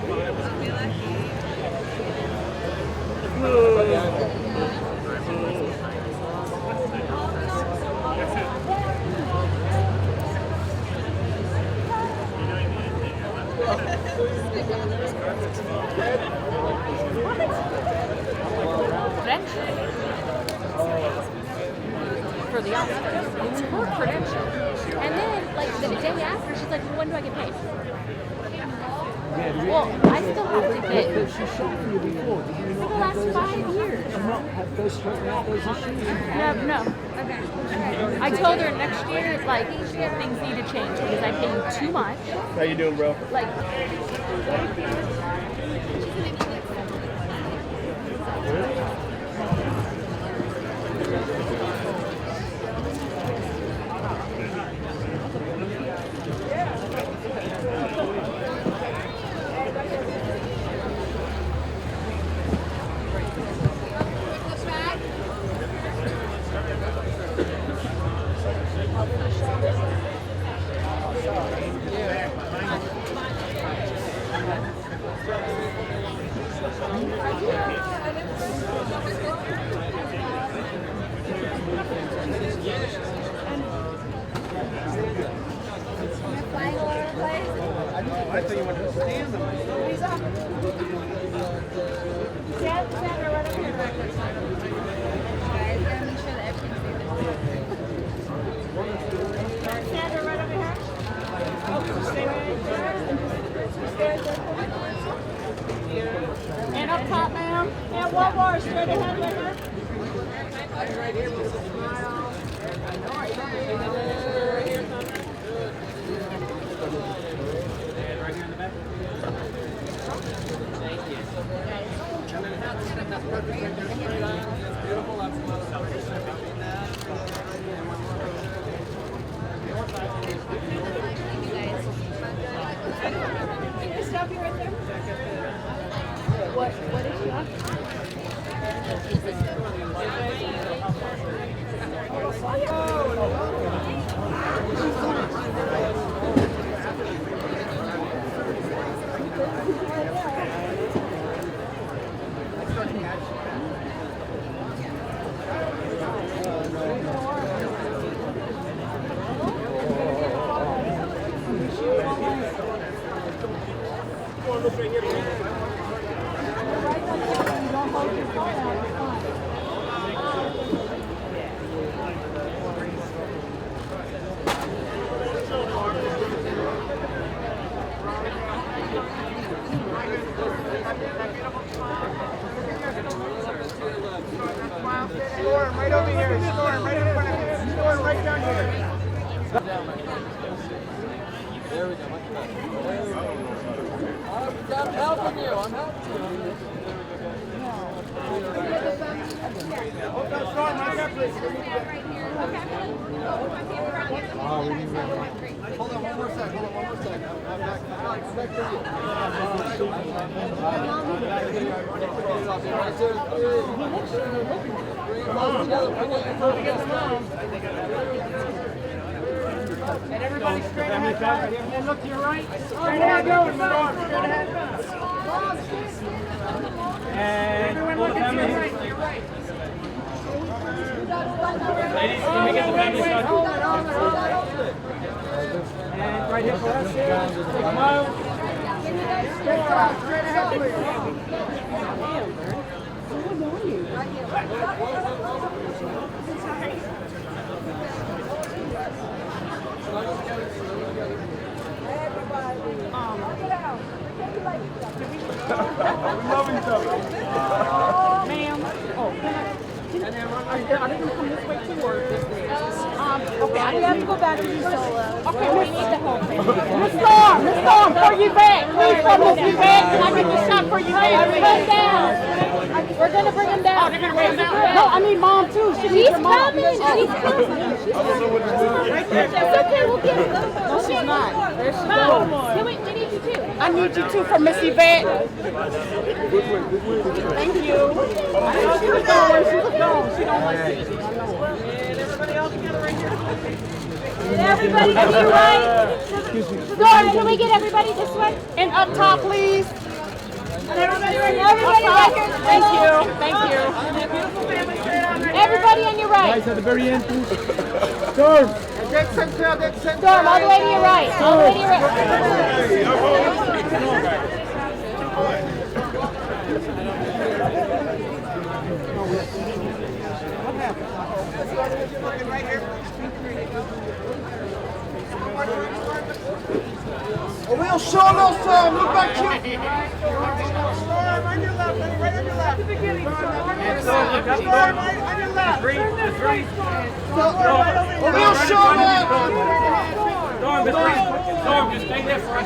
For the Oscars. It's her credential. And then, like, the day after, she's like, well, when do I get paid? Well, I still have to get. But she shot for you before. Did you For the last 5 years. not have those straightened out those issues? No. Okay. I told her next year, like, things need to change because I pay you too much. How you doing, bro? Like, I thought you wanted to stand them. And up top, ma'am. And one more, straight ahead with her. Right here with a smile. Right here, right here in the back. Thank you. And then that's perfect right there. Straight on. That's beautiful. That's Can you stop you right there? What is she on? Storm, right over here. Storm, right in front of you. Storm, right down here. There we go. Much better. I'm helping you. I'm helping you. Hold on, Storm. Right there, please. Hold on one more sec. I'm back to you. And everybody straight ahead. And look to your right. Straight ahead, go. Straight ahead. And everyone look at your right. To your right. Ladies, can we get the family shot? Hold it. And right here for us here. Take a mile. Straight ahead, please. We love each other. Ma'am. Oh, I didn't come this way to work. Okay, I have to go back to you solo. Okay, we need the whole thing. Miss Storm, for you back. Please for Miss Yvette. Can I get the shot for you back? Bring him down. We're gonna bring him down. Oh, they're gonna bring him down. No, I need mom too. She's coming. She's coming. It's okay. We'll get her. No, she's not. There she goes. we need you too. I need you too for Miss Yvette. Thank you. I know she's going. She's going. She don't want to see. And everybody else together right here. Everybody to your right. Storm, can we get everybody this way? And up top, please. Everybody right. Thank you. Thank you. Everybody on your right. Guys, at the very end, please. Dorm. Dorm, all the way to your right. All the way to your right. A real show, no song. Look back here. Storm on your left, right on your left. Storm on your left. A real show, Storm, just stay there for us.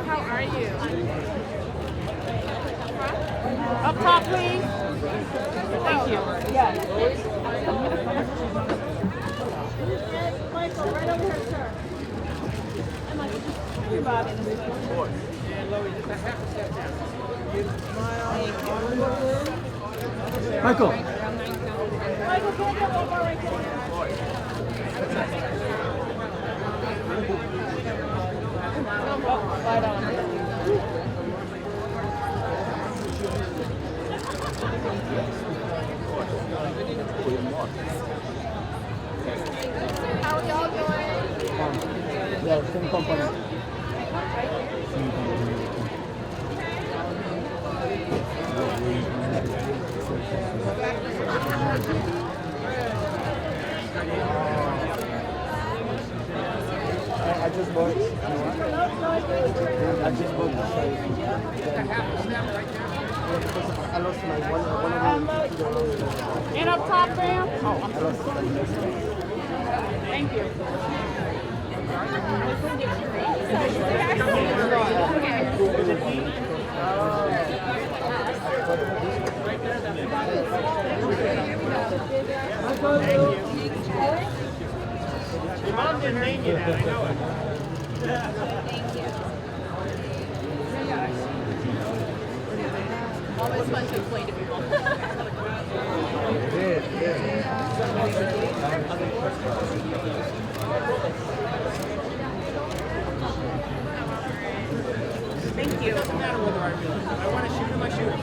How are you? Up top, please. Thank you. Yeah. Michael, right over here, sir. And Michael, just your body. Michael. Michael, can I get one more right there? Light on. How are y'all doing? Yeah, same company. I just bought the I lost my one. And up top, ma'am? Oh, I'm Thank you. Your mom didn't name you that, I know it. Thank you. Always fun to explain to people. Thank you. Doesn't matter whether I realize it. If I want to shoot him, I shoot him.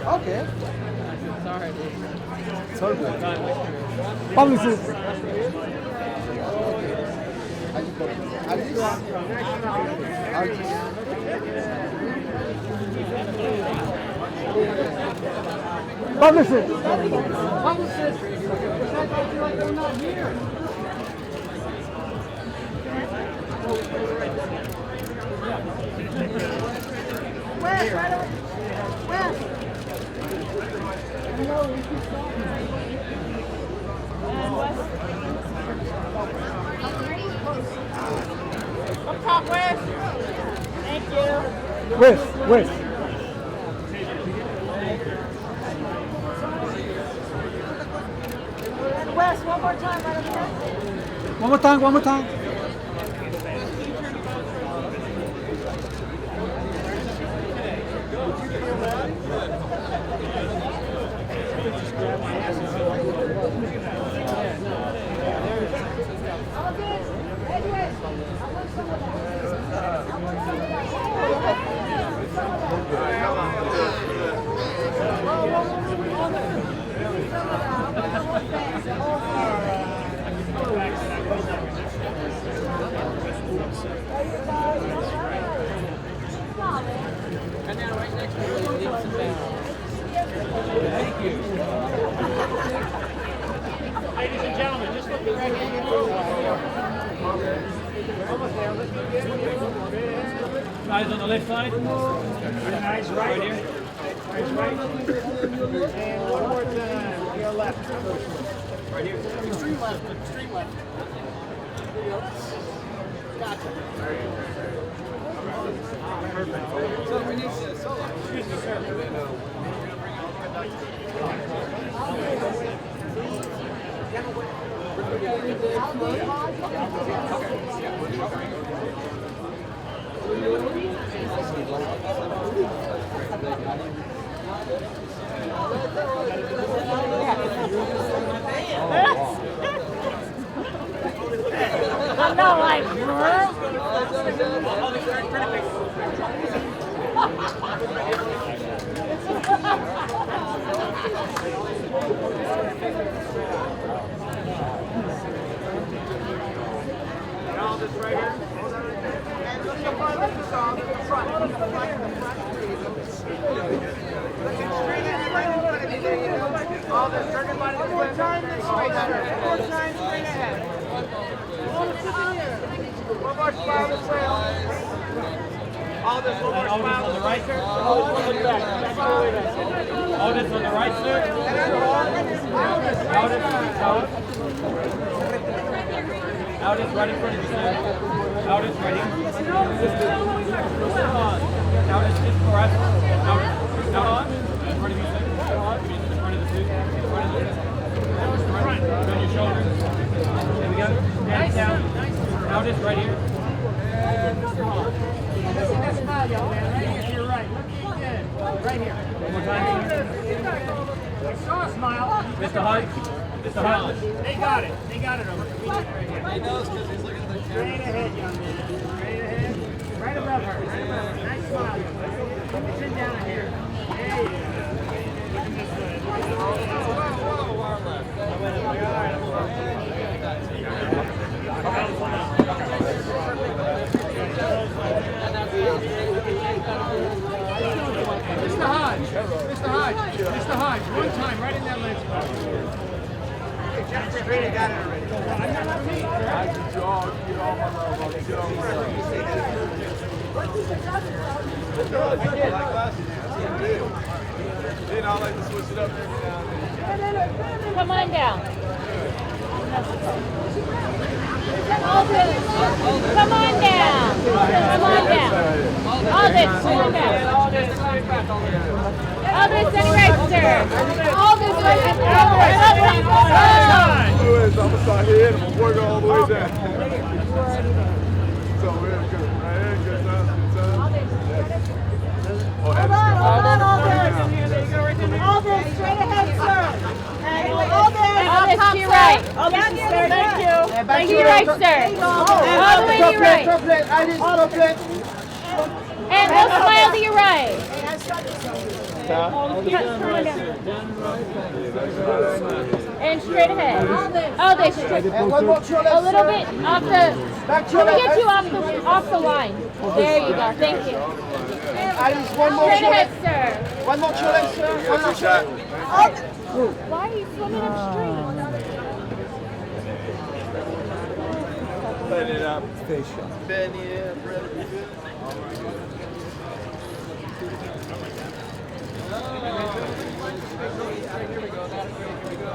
Okay. Sorry. Publicist. Publicist. Up top, Wes. Thank you. West. One more time, one more time. And then right next to it, Elisabeth. Thank you. Ladies and gentlemen, just look right here. Eyes on the left side. Eyes right here. Eyes right. And one more time. Your left. Right here. Extreme left. Extreme left. Gotcha. Perfect. So we need to solo. Excuse me, sir. I'm not like, Aldis right here. And look so far, look the front. Looking straight at you, right in front of you. There you go. All this, turn your body to the left. Straight ahead. 4 times straight ahead. One more smile to trail. All this, one more smile On the right, sir. Look back. Aldis on the right, sir. Aldis right in front of you, sir. Aldis right here. Aldis just for us. Aldis in front of you, sir. In front of the suit. In front of the front. On your shoulders. There we go. Hands down. Aldis right here. That's smile, young man. Right here to your right. Looking good. Right here. One more time. I saw a smile. Mr. Hodge. Mr. Hodge. They got it. They got it over. He knows because he's looking at the Straight ahead, young man. Straight ahead. Right above her. Right above her. Nice smile, young man. Keep your chin down here. There you go. Looking this way. Mr. Hodge. Mr. Hodge. Mr. Hodge. One time, right in that lens spot. Straight got it already. Then I like to switch it up every now and then. come on down. Aldis, come on down. Come on down. Aldis, come on down. Aldis, stand right, sir. Aldis, right at the I'm gonna start here and I'm gonna work all the way down. So we're good, right? Good time. Hold on, Aldis, straight ahead, sir. Aldis, to your right. Thank you. Thank you, right, sir. All the way to your right. And we'll smile to your right. And straight ahead. Aldis, a little bit off the. Can we get you off the line? There you go. Thank you. Straight ahead, sir. One more challenge, sir. One more shot. Why are you swimming upstream? Let it up. Benny, yeah, brother. Here we go. Here we go.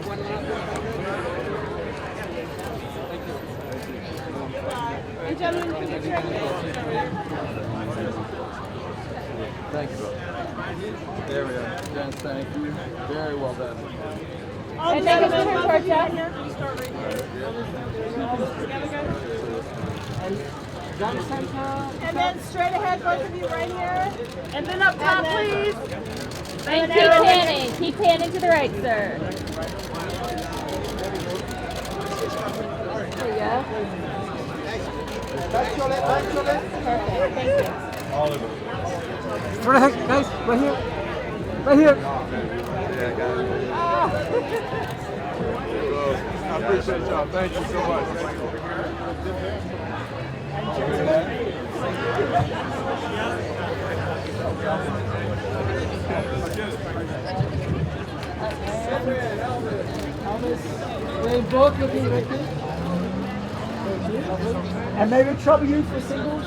One And gentlemen, can you turn Thank you, bro. There we go. Jen, thank you. Very well done. And then you turn towards us. And then straight ahead, both of you right here. And then up top, please. And keep panning. Keep panning to the right, sir. There you go. Back shoulder, back shoulder. Perfect. Thank you. All of it. Straight ahead, guys. Right here. Right here. Yeah, I got it. I appreciate y'all. Thank you so much. They both looking right here. And maybe trouble you for singles.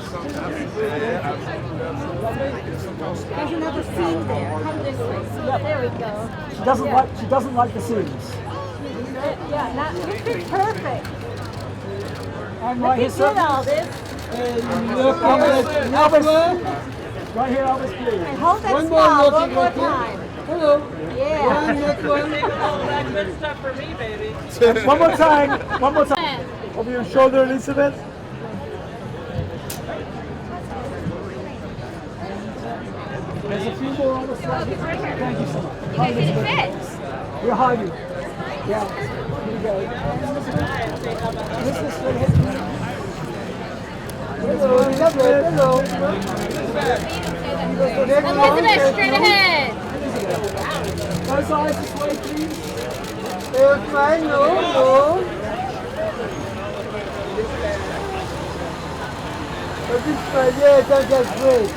There's another scene there. Come this way. There we go. She doesn't like the scenes. Yeah, this is perfect. And right here, sir. Aldis. Elvis. Right here, Elvis, please. And hold that smile one more time. Hello. Yeah. One more time. One more time. Over your shoulder, Elisabeth. There's a few more on the side. Thank you so much. You guys did it fit. We're hiding. Yeah. Here you go. This is straight ahead. Hello, Elizabeth. Hello. Elizabeth, straight ahead. Those eyes this way, please. It's fine, no. Yeah, that's great.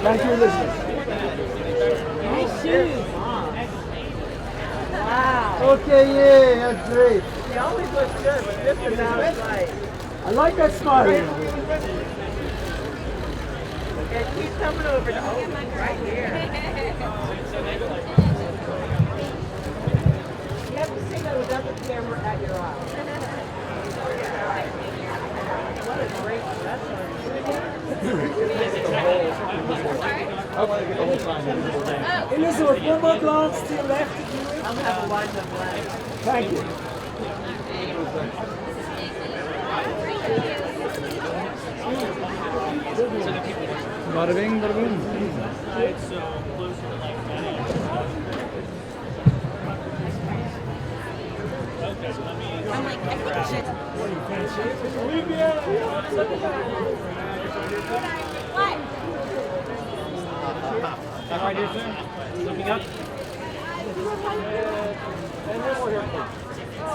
Thank you, Elizabeth. Nice shoes. Wow. Okay, yeah, that's great. They always look good, but this is out of sight. I like that smile. And keep coming over to right here. You have to see that without the camera at your eye. What a great Elizabeth, one more glance to your left. I'll have a line of black. Thank you. Bada bing, bada boom. I'm like, I think I should. What? Back right here, sir. Looking up.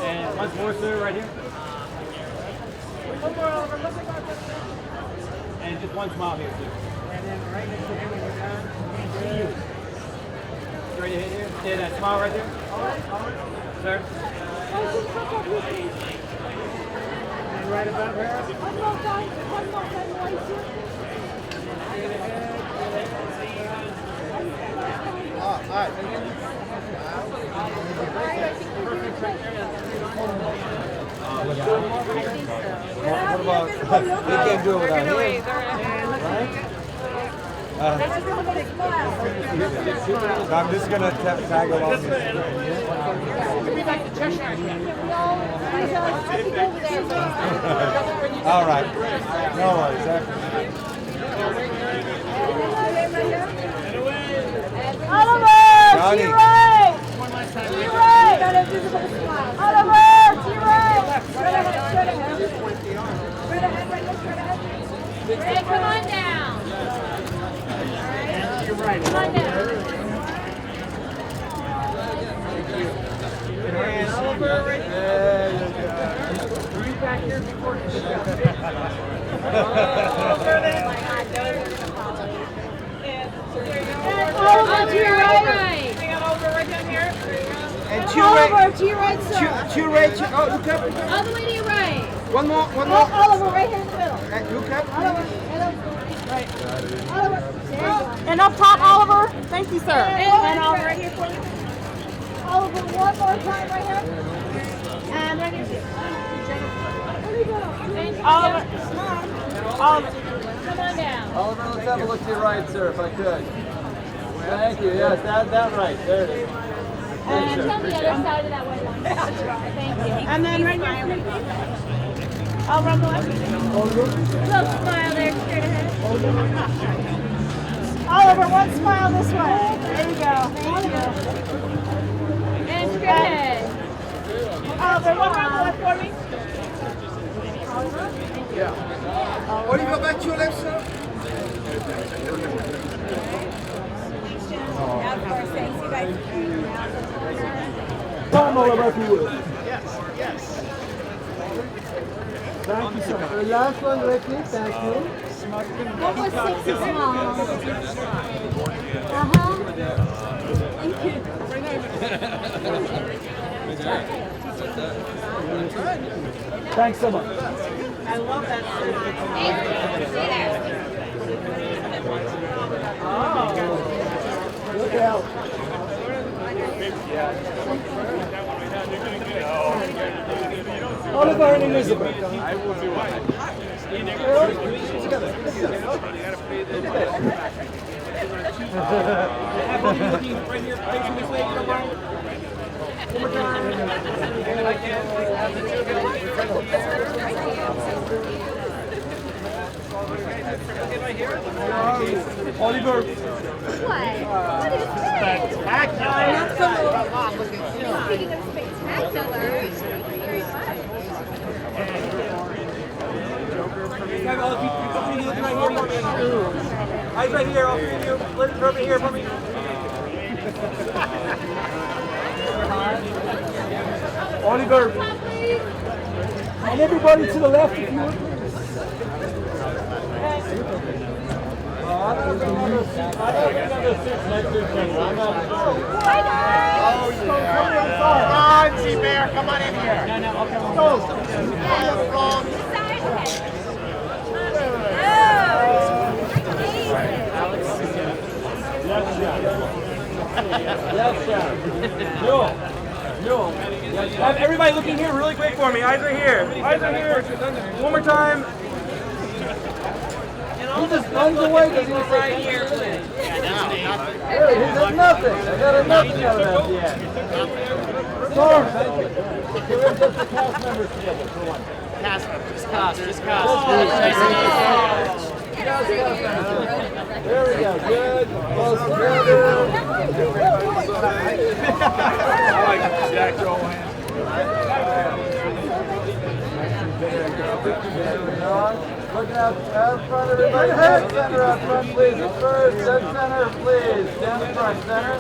And once more, sir, right here. And just one smile here, sir. And then right next to him when you're done. Straight ahead here. Stay that smile right there. Sir. And right above her. What about, they can't do it without him, right? I'm just going to tag along this. All right. No worries. Oliver! Johnny. T-Ray! T-Ray! Oliver! T-Ray! Straight ahead, straight ahead. Straight ahead, right there, straight ahead. Ray, come on down. Come on down. And Oliver right there. Read back here before you sit down. Oliver, to your right. And Oliver, to your right, sir. oh, look up. All the way to your right. One more. Oliver, right here in the middle. Look up. Oliver. And up top, Oliver. Thank you, sir. And Oliver right here for you. Oliver, one more time right here. And right here. There we go. Oliver. Oliver. Come on down. Oliver, let's have a look to your right, sir, if I could. Thank you. Yes, that right. There it is. It's on the other side of that white line. Thank you. And then right here. I'll run the left. Little smile there, straight ahead. Oliver, one smile this way. There you go. Thank you. And straight ahead. Oliver, one run the left for me. What do you go back to your left, sir? Time over if you would. Yes, yes. Thank you so much. The last one, Ricky, thank you. What was 60 small? Thank you. Thanks so much. I love that. Look out. Oliver and Elisabeth. I will do it. Looking right here, facing this way, come on. One more time. Oliver. What? What is this? Spectacular. Speaking of spectacular, very fun. Eyes right here, all three of you. Look over here for me. Oliver. And everybody to the left if you would. Come on, T-Bear, come on in here. Have everybody looking here really quick for me. Eyes right here. Eyes right here. One more time. He just runs away because he was right here. Hey, he did nothing. I got nothing out of that yet. Storm, thank you. Okay, we're just the cast members together for one. Just cast. There we go. Good. Close together. I like Jackson-Cohen. Looking out front, everybody. Dead center out front, please. First, dead center, please. Down front, center.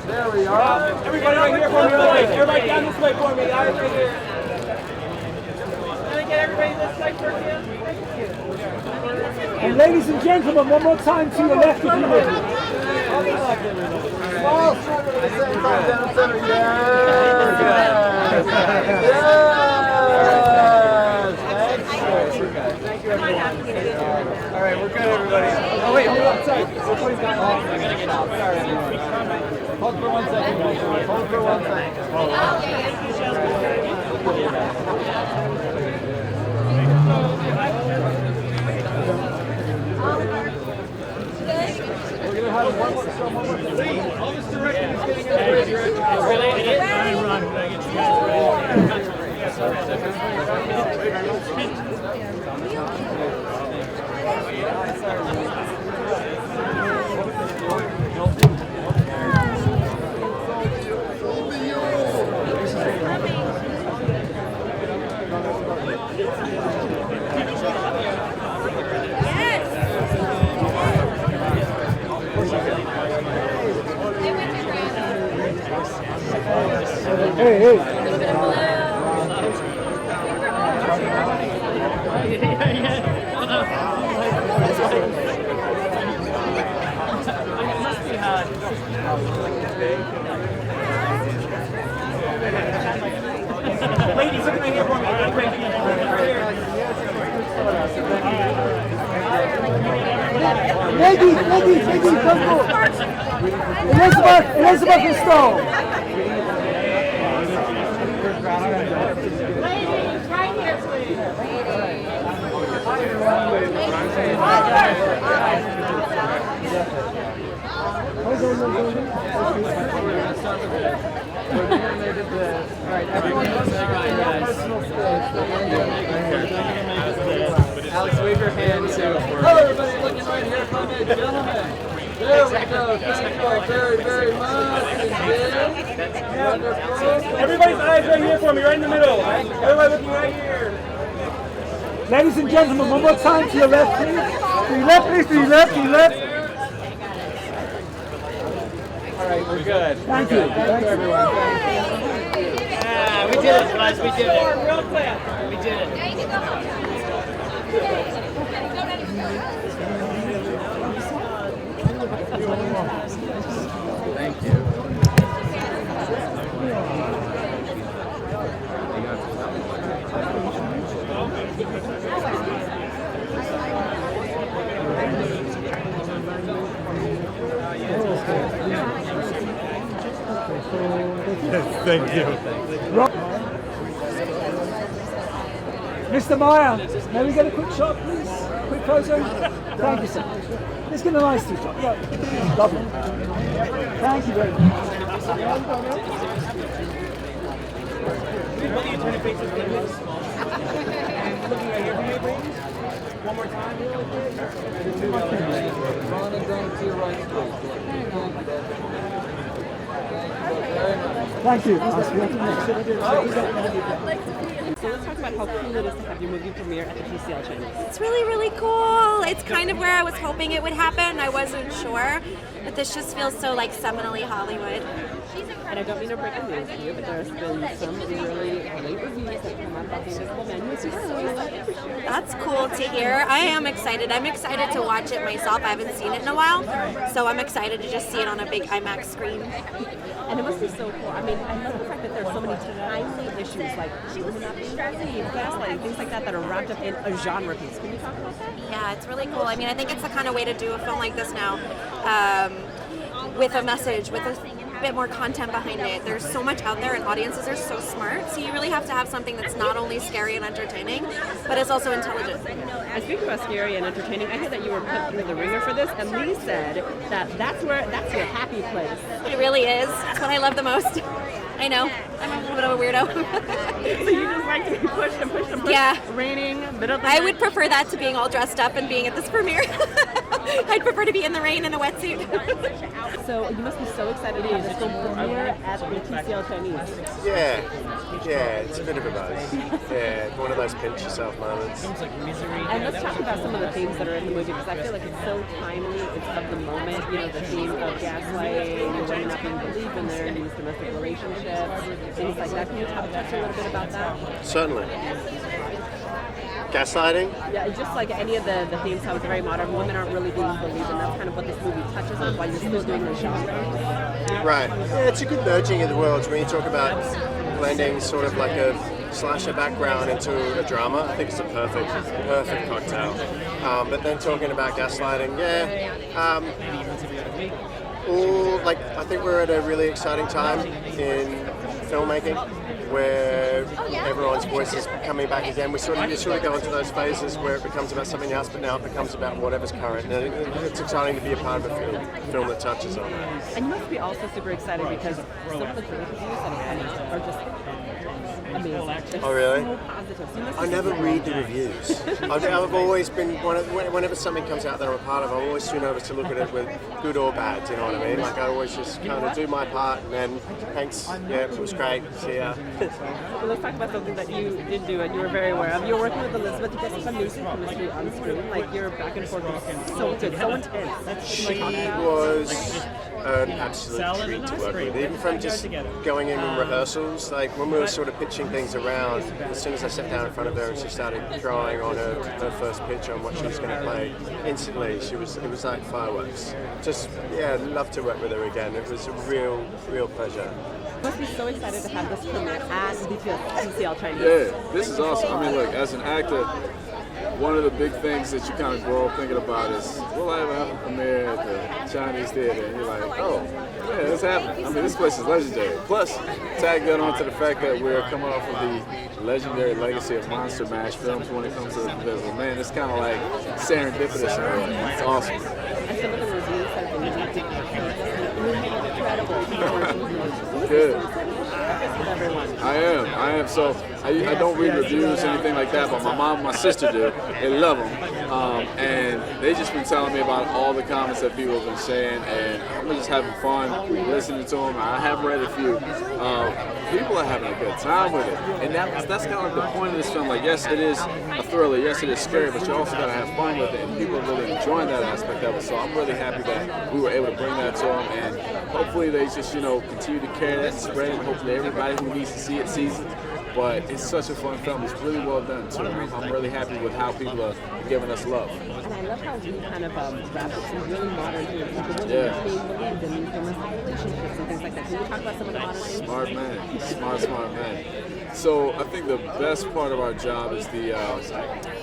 There we are. Everybody right here for me. Everybody down this way for me. Eyes right here. Can I get everybody this way for you? And ladies and gentlemen, one more time to your left if you would. Small circle at the same time down the center. Yes. Thank you, everyone. All right, we're good, everybody. Oh, wait, hold on. Sorry. Sorry, everyone. Hold for 1 second, guys. Hold for 1 second. We're going to have one more show, one more thing. All this direction is getting everybody Hey. Ladies, look right here for me. Ladies, come forward. Elisabeth and Stone. Ladies, right here, please. We're the one that did this. All right, everyone goes to their personal space. Alex, wave your hand too. Hello, everybody looking right here from me, gentlemen. There we go. Thank you all very, very much. Wonderful. Everybody's eyes right here for me, right in the middle. Everybody looking right here. Ladies and gentlemen, one more time to your left, please. To your left, please. To your left, to your left. All right, we're good. Thank you. Thank you, everyone. Yeah, we did it, guys. We did it. We did it. Thank you. Thank you. Mr. Meyer, may we get a quick shot, please? Quick photo? Thank you, sir. Let's get a nice two shot. Yeah. Lovely. Thank you very much. One more time. Ron and down to your right, please. Thank you. So let's talk about how cool it is to have your movie premiere at the TCL Chinese. It's really, really cool. It's kind of where I was hoping it would happen. I wasn't sure, but this just feels so like seminally Hollywood. And I don't mean to break the news to you, but there's been some really great reviews that come out about the Invisible Man, which is so exciting. That's cool to hear. I am excited. I'm excited to watch it myself. I haven't seen it in a while, so I'm excited to just see it on a big IMAX screen. And it must be so cool. I mean, I love the fact that there's so many timely issues like gaslighting, things like that that are wrapped up in a genre piece. Can you talk about that? Yeah, it's really cool. I mean, I think it's the kind of way to do a film like this now, with a message, with a bit more content behind it. There's so much out there and audiences are so smart, so you really have to have something that's not only scary and entertaining, but it's also intelligent. And speaking about scary and entertaining, I heard that you were put through the ringer for this, and Leigh said that that's your happy place. It really is. It's what I love the most. I know. I'm a little bit of a weirdo. So you just like to be pushed and pushed and pushed? Yeah. Raining, middle of the I night? would prefer that to being all dressed up and being at this premiere. I'd prefer to be in the rain in a wetsuit. So you must be so excited to have this film premiere at the TCL Chinese. Yeah, it's a bit of a buzz. Yeah, one of those pinch yourself moments. And let's talk about some of the themes that are in the movie, because I feel like it's so timely, it's of the moment, you know, the theme of gaslighting, women not being believed in their these domestic relationships, things like that. Can you touch a little bit about that? Certainly. Gaslighting? Yeah, it's just like any of the themes, how it's very modern. Women aren't really being believed, and that's kind of what this movie touches on while you're still doing the genre. Right. Yeah, it's a good merging of the worlds when you talk about blending sort of like a slasher background into a drama. I think it's a perfect cocktail. But then talking about gaslighting, I think we're at a really exciting time in filmmaking where everyone's voice is coming back again. You sort of go into those phases where it becomes about something else, but now it becomes about whatever's current. And it's exciting to be a part of a film that touches on that. And you must be also super excited because some of the critic reviews that are coming are just amazing. Oh, really? So positive. So you must I be never super read the happy. reviews. I've always been, whenever something comes out that I'm a part of, I'm always too nervous to look at it with good or bad, you know what I mean? Like I always just kind of do my part and then, thanks, yeah, it was great, see ya. Well, let's talk about something that you did do and you were very aware of. You were working with Elisabeth to get some music chemistry on screen. Like your back and forth was so good, so intense. She was an absolute treat to work with. Even from just going in rehearsals, like when we were sort of pitching things around, as soon as I sat down in front of her and she started drawing on her first pitch on what she was going to play, instantly it was like fireworks. Just, love to work with her again. It was a real pleasure. You must be so excited to have this premiere at TCL Chinese. Yeah, this is awesome. I mean, look, as an actor, one of the big things that you kind of grow up thinking about is, will I ever have a premiere at the Chinese theater? And you're like, oh, yeah, it's happening. I mean, this place is legendary. Plus, tag that on to the fact that we're coming off of the legendary legacy of Monster Mash films when it comes to the Invisible Man. It's kind of like serendipitous in a way. It's awesome. And some of the reviews have been incredible. Good. I am. So I don't read reviews or anything like that, but my mom and my sister do. They love them. And they just been telling me about all the comments that people have been saying, and I'm just having fun listening to them. I have read a few. People are having a good time with it. And that's kind of like the point of this film. Like, yes, it is a thriller. Yes, it is scary, but you also got to have fun with it. And people are really enjoying that aspect of it. So I'm really happy that we were able to bring that to them. And hopefully they just, continue to carry that and spread it. Hopefully everybody who needs to see it sees it. But it's such a fun film. It's really well done, too. I'm really happy with how people are giving us love. And I love how you kind of wrap it some really modern things. People really being believed in these domestic relationships and things like that. Can you talk about some of the modern things? Smart man. Smart man. So I think the best part of our job is the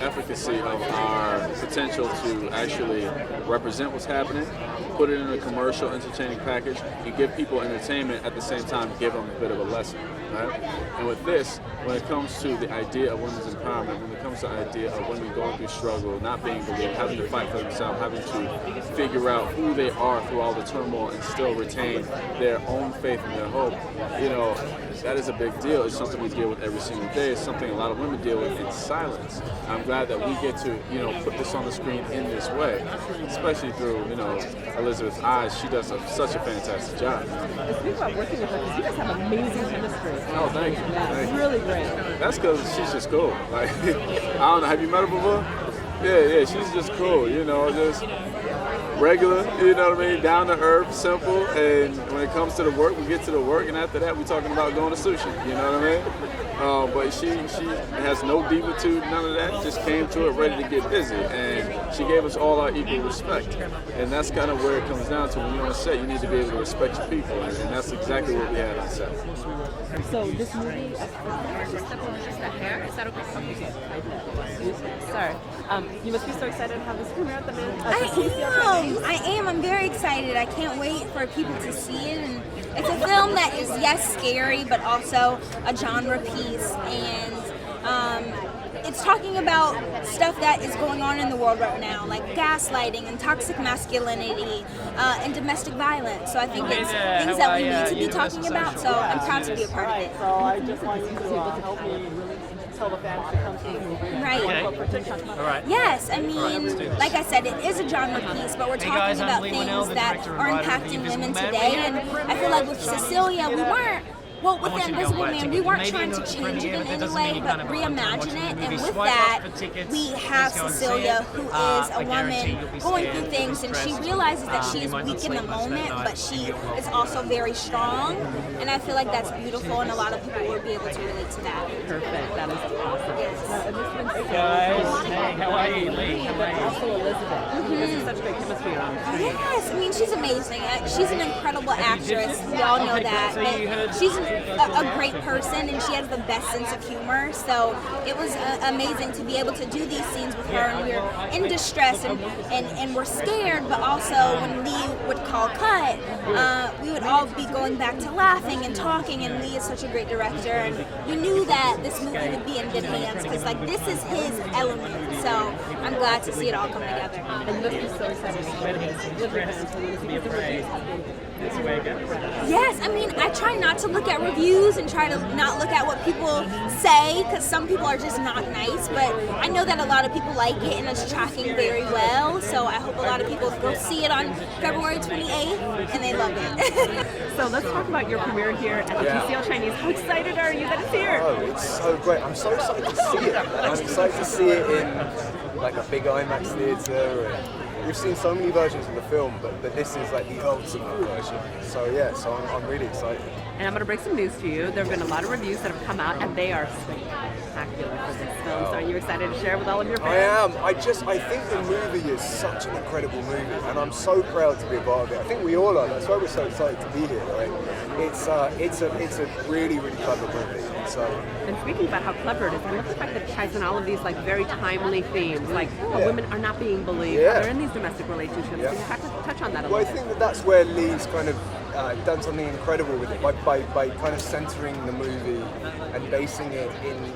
efficacy of our potential to actually represent what's happening, put it in a commercial, entertaining package, and give people entertainment at the same time, give them a bit of a lesson. Right? And with this, when it comes to the idea of women's empowerment, when it comes to the idea of women going through struggle, not being believed, having to fight for themselves, having to figure out who they are through all the turmoil and still retain their own faith and their hope, that is a big deal. It's something we deal with every single day. It's something a lot of women deal with in silence. I'm glad that we get to, put this on the screen in this way, especially through, Elisabeth's eyes. She does such a fantastic job. Speaking about working with her, because you guys have amazing chemistry. Oh, thank you. It's really great. That's because she's just cool. Like, I don't know, have you met her before? Yeah, she's just cool, just regular, down to earth, simple, and when it comes to the work, we get to the work, and after that, we're talking about going to sushi, but she has no divitude, none of that, just came to it ready to get busy, and she gave us all our equal respect, and that's kind of where it comes down to. When you're on set, you need to be able to respect your people, and that's exactly what we had on set. So this movie, sorry, you must be so excited to have this premiere at the I am. I'm very excited. I can't wait for people to see it. And it's a film that is, yes, scary, but also a genre piece. And it's talking about stuff that is going on in the world right now, like gaslighting and toxic masculinity and domestic violence. So I think it's things that we need to be talking about. So I'm proud to be a part of it. So I just want you to help me tell the fans to come see the movie. Right. All right. Yes, I mean, like I said, it is a genre piece, but we're talking about things that are impacting women today. And I feel like with Cecilia, we weren't. Well, with The Invisible Man, we weren't trying to change it in any way, but reimagine it. And with that, we have Cecilia, who is a woman going through things, and she realizes that she is weak in the moment, but she is also very strong. And I feel like that's beautiful, and a lot of people will be able to relate to that. Perfect. That is awesome. Yes. Hey guys, hey, how are you, Leigh? But also Elisabeth. This is such great chemistry on screen. Yes, I mean, she's amazing. She's an incredible actress. We all know that. But she's a great person, and she has the best sense of humor. So it was amazing to be able to do these scenes with her, and we were in distress and we're scared, but also when Leigh would call cut, we would all be going back to laughing and talking, and Leigh is such a great director, and we knew that this movie would be in good hands, because this is his element. So I'm glad to see it all come together. And you must be so excited Yes, I mean, I try not to look at reviews and try to not look at what people say, because some people are just not nice, but I know that a lot of people like it and it's tracking very well, so I hope a lot of people go see it on February 28th and they love it. So let's talk about your premiere here at the TCL Chinese. How excited are you that it's here? Oh, it's so great. I'm so excited to see it. I'm excited to see it in like a big IMAX theatre. And we've seen so many versions of the film, but this is like the ultimate version. So I'm really excited. And I'm going to break some news to you. There have been a lot of reviews that have come out, and they are spectacular for this film. So are you excited to share with all of your fans? I am. I think the movie is such an incredible movie, and I'm so proud to be a part of it. I think we all are. That's why we're so excited to be here. Right? It's a really, really clever movie. And speaking about how clever it is, I love the fact that it ties in all of these like very timely themes, like how women are not being believed, they're in these domestic relationships. Can you touch on that a little bit? Well, I think that's where Leigh's kind of done something incredible with it by kind of centering the movie and basing it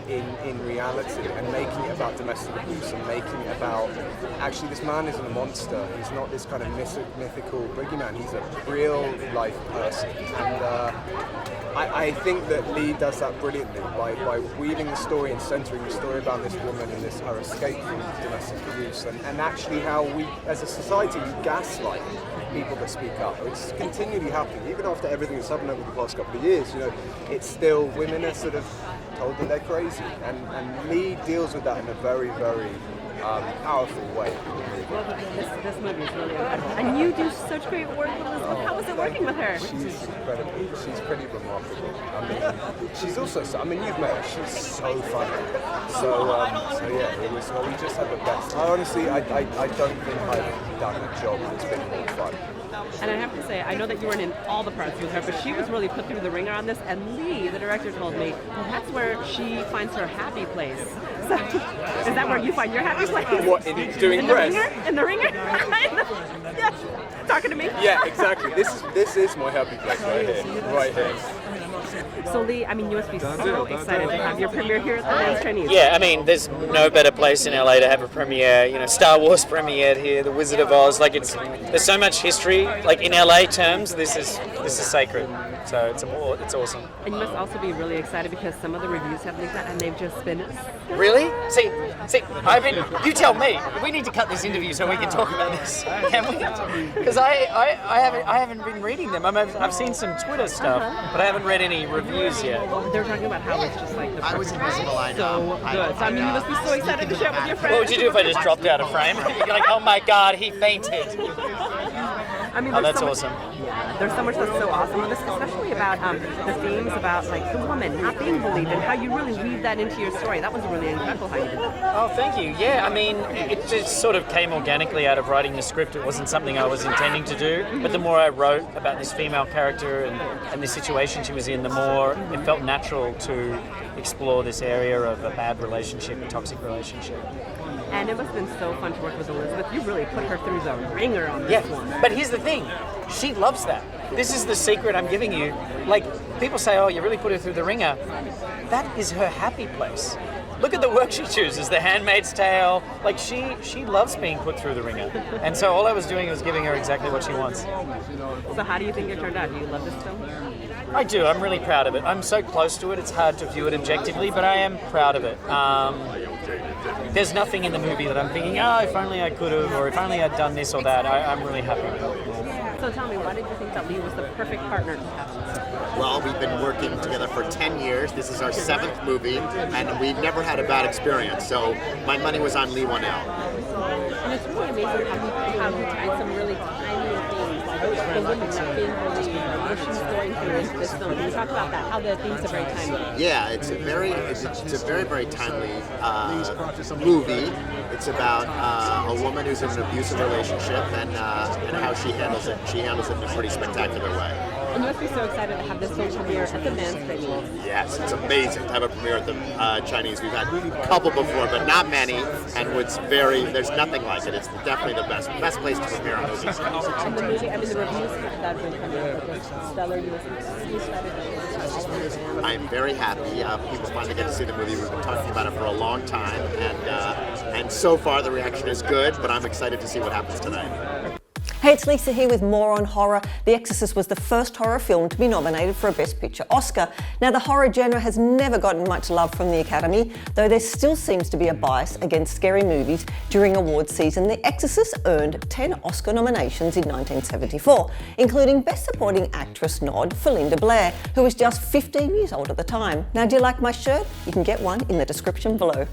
in reality and making it about domestic abuse and making it about actually this man isn't a monster. He's not this kind of mythical boogeyman. He's a real life person. And I think that Leigh does that brilliantly by weaving the story and centering the story about this woman and her escape from domestic abuse and actually how we as a society gaslight people that speak up. It's continually happening, even after everything that's happened over the past couple of years. You know, it's still, women are sort of told that they're crazy, and Leigh deals with that in a very, very powerful way. Well, this movie is really incredible. And you do such great work with Elisabeth. How was it working with her? She's incredible. She's pretty remarkable. I mean, she's also, I mean, you've met her. She's so funny. So yeah, it was, we just had the best. Honestly, I don't think I've done a job that's been more fun. And I have to say, I know that you weren't in all the parts with her, but she was really put through the ringer on this. And Leigh, the director, told me that's where she finds her happy place. So, is that where you find your happy place? What, in doing press? In the ringer? Yeah. Talking to me? Yeah, exactly. This is my happy place right here. So Leigh, I mean, you must be so excited to have your premiere here at the Dance Chinese. Yeah, I mean, there's no better place in LA to have a premiere. You know, Star Wars premiered here, The Wizard of Oz. Like, there's so much history. Like in LA terms, this is sacred. So it's awesome. And you must also be really excited because some of the reviews have linked that, and they've just been. Really? See, you tell me. We need to cut this interview so we can talk about this, can we? Because I haven't been reading them. I've seen some Twitter stuff, but I haven't read any reviews yet. They're talking about how it's just like the I was invisible, I know. so good. So I mean, you must be so excited to share it with your friends. What would you do if I just dropped out of frame? You're like, oh my God, he fainted. I mean, that's so awesome. Yeah, there's so much that's so awesome with this, especially about the themes about like the woman not being bullied and how you really weave that into your story. That was really incredible how you did that. Oh, thank you. Yeah, I mean, it just sort of came organically out of writing the script. It wasn't something I was intending to do, but the more I wrote about this female character and the situation she was in, the more it felt natural to explore this area of a bad relationship, a toxic relationship. And it must have been so fun to work with Elisabeth. You really put her through the ringer on this one. But here's the thing. She loves that. This is the secret I'm giving you. Like, people say, oh, you really put her through the ringer. That is her happy place. Look at the work she chooses, The Handmaid's Tale. Like, she loves being put through the ringer. And so all I was doing was giving her exactly what she wants. So how do you think it turned out? Do you love this film? I do. I'm really proud of it. I'm so close to it, it's hard to view it objectively, but I am proud of it. There's nothing in the movie that I'm thinking, oh, if only I could have, or if only I'd done this or that. I'm really happy with it. So tell me, why did you think that Leigh was the perfect partner to have? Well, we've been working together for 10 years. This is our 7th movie, and we've never had a bad experience. So my money was on Leigh Whannell. And it's really amazing how you tied some really timely things, like the woman not being believed, what she's going through in this film. Can you talk about that? How the themes are very timely. Yeah, it's a very, very timely movie. It's about a woman who's in an abusive relationship and how she handles it. She handles it in a pretty spectacular way. And you must be so excited to have this film premiere at the Dance Chinese. Yes, it's amazing to have a premiere at the Chinese. We've had a couple before, but not many, and there's nothing like it. It's definitely the best place to premiere a movie. And the movie, I mean, the reviews that have been coming out with stellar. You I'm very happy. People finally get to see the movie. We've been talking about it for a long time, and so far the reaction is good, but I'm excited to see what happens tonight. Hey, it's Lisa here with more on horror. The Exorcist was the first horror film to be nominated for a Best Picture Oscar. Now, the horror genre has never gotten much love from the Academy, though there still seems to be a bias against scary movies. During awards season, The Exorcist earned 10 Oscar nominations in 1974, including Best Supporting Actress nod for Linda Blair, who was just 15 years old at the time. Now, do you like my shirt? You can get one in the description below.